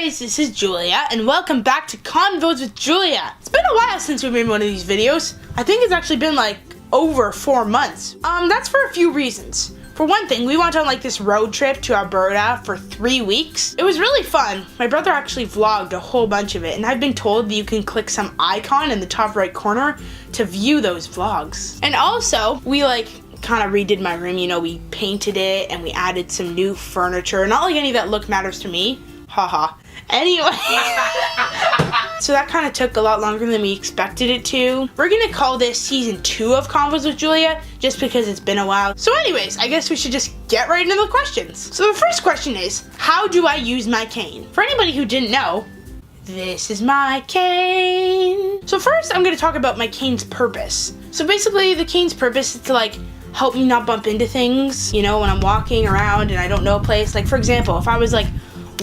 guys, this is Julia, and welcome back to Convos with Julia. It's been a while since we made one of these videos. I think it's actually been like over 4 months. That's for a few reasons. For one thing, we went on like this road trip to Alberta for 3 weeks. It was really fun. My brother actually vlogged a whole bunch of it, and I've been told that you can click some icon in the top right corner to view those vlogs. And also, we kind of redid my room, we painted it and we added some new furniture. Not like any of that look matters to me. Haha. Anyway. So that kind of took a lot longer than we expected it to. We're gonna call this season 2 of Convos with Julia, just because it's been a while. So anyways, I guess we should just get right into the questions. So the first question is, how do I use my cane? For anybody who didn't know, this is my cane. So first, I'm gonna talk about my cane's purpose. So basically, the cane's purpose is to help me not bump into things, when I'm walking around and I don't know a place. Like for example, if I was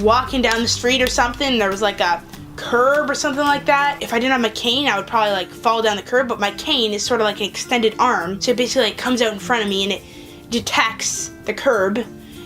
walking down the street or something, there was a curb or something like that. If I didn't have my cane, I would probably fall down the curb, but my cane is sort of like an extended arm. So it basically comes out in front of me and it detects the curb,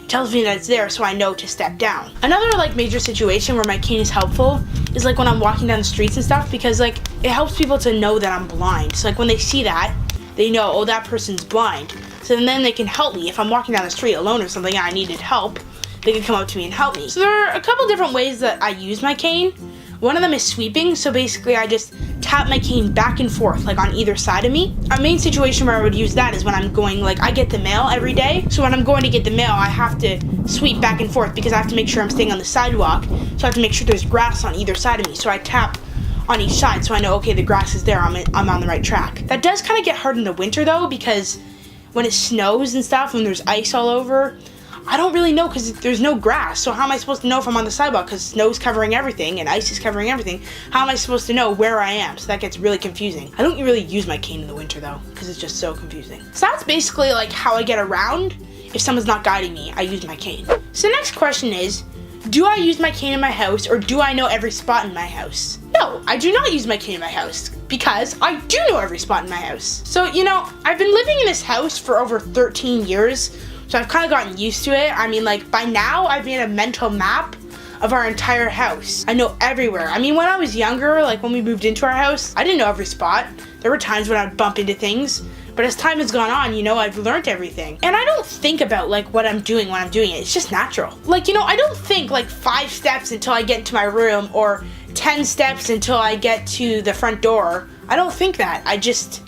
tells me that it's there so I know to step down. Another major situation where my cane is helpful is when I'm walking down the streets and stuff, because it helps people to know that I'm blind. So when they see that, they know, oh, that person's blind. So then they can help me. If I'm walking down the street alone or something and I needed help, they can come up to me and help me. So there are a couple different ways that I use my cane. One of them is sweeping. So basically I just tap my cane back and forth, on either side of me. A main situation where I would use that is when I'm going, I get the mail every day. So when I'm going to get the mail, I have to sweep back and forth because I have to make sure I'm staying on the sidewalk. So I have to make sure there's grass on either side of me. So I tap on each side so I know, okay, the grass is there, I'm on the right track. That does kind of get hard in the winter though, because when it snows and stuff, when there's ice all over, I don't really know because there's no grass. So how am I supposed to know if I'm on the sidewalk? Because snow's covering everything and ice is covering everything. How am I supposed to know where I am? So that gets really confusing. I don't really use my cane in the winter though, because it's just so confusing. So that's basically how I get around. If someone's not guiding me, I use my cane. So the next question is, do I use my cane in my house, or do I know every spot in my house? No, I do not use my cane in my house, because I do know every spot in my house. So, I've been living in this house for over 13 years, so I've kind of gotten used to it. I mean, by now, I've made a mental map of our entire house. I know everywhere. I mean, when I was younger, when we moved into our house, I didn't know every spot. There were times when I'd bump into things. But as time has gone on, I've learned everything. And I don't think about what I'm doing when I'm doing it. It's just natural. I don't think 5 steps until I get into my room, or 10 steps until I get to the front door. I don't think that. I just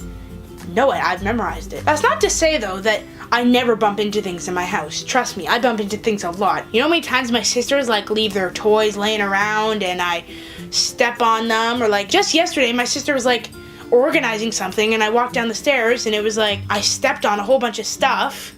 know it. I've memorized it. That's not to say though that I never bump into things in my house. Trust me, I bump into things a lot. You know how many times my sisters leave their toys laying around and I step on them? Or just yesterday, my sister was organizing something and I walked down the stairs and it was I stepped on a whole bunch of stuff,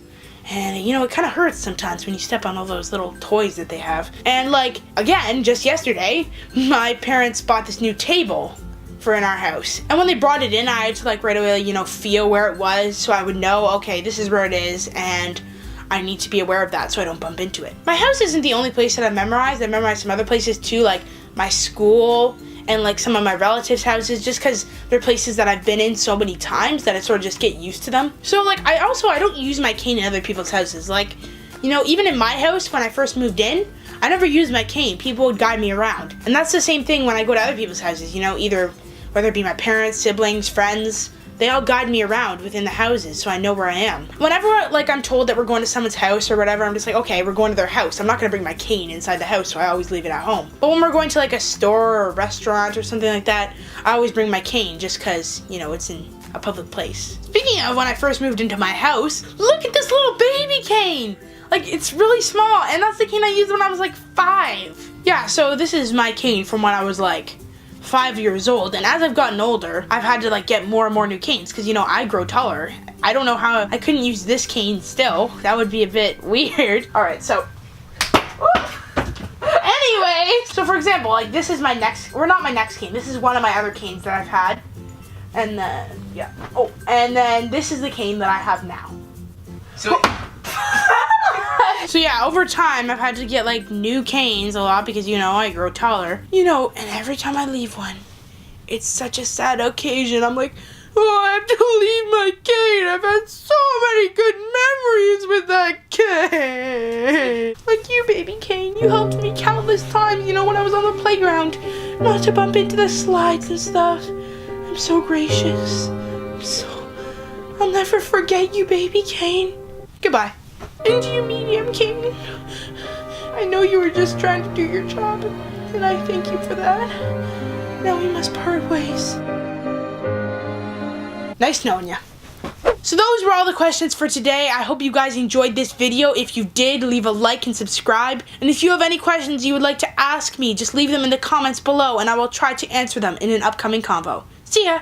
and it kind of hurts sometimes when you step on all those little toys that they have. And again, just yesterday, my parents bought this new table for in our house, and when they brought it in, I had to right away feel where it was so I would know, okay, this is where it is, and I need to be aware of that so I don't bump into it. My house isn't the only place that I've memorized. I've memorized some other places too, like my school and some of my relatives' houses, just because they're places that I've been in so many times that I sort of just get used to them. So I don't use my cane in other people's houses. Even in my house when I first moved in, I never used my cane. People would guide me around. And that's the same thing when I go to other people's houses, either whether it be my parents, siblings, friends, they all guide me around within the houses so I know where I am. Whenever I'm told that we're going to someone's house or whatever, I'm just okay, we're going to their house. I'm not gonna bring my cane inside the house, so I always leave it at home. But when we're going to a store or a restaurant or something like that, I always bring my cane just because, it's in a public place. Speaking of when I first moved into my house, look at this little baby cane! It's really small, and that's the cane I used when I was 5. Yeah, so this is my cane from when I was 5 years old, and as I've gotten older, I've had to get more and more new canes because I grow taller. I don't know how I couldn't use this cane still. That would be a bit weird. All right, so anyway, so for example, this is my next, or not my next cane. This is one of my other canes that I've had, and then yeah. Oh, and then this is the cane that I have now. So yeah, over time, I've had to get new canes a lot because, I grow taller. And every time I leave one, it's such a sad occasion. I'm Oh, I have to leave my cane. I've had so many good memories with that cane. Like you, baby cane. You helped me countless times, you know, when I was on the playground. Not to bump into the slides and stuff. I'm so gracious. I'll never forget you, baby cane. Goodbye. And you, medium cane. I know you were just trying to do your job, and I thank you for that. Now we must part ways. Nice knowing ya. So those were all the questions for today. I hope you guys enjoyed this video. If you did, leave a like and subscribe. And if you have any questions you would like to ask me, just leave them in the comments below and I will try to answer them in an upcoming convo. See ya!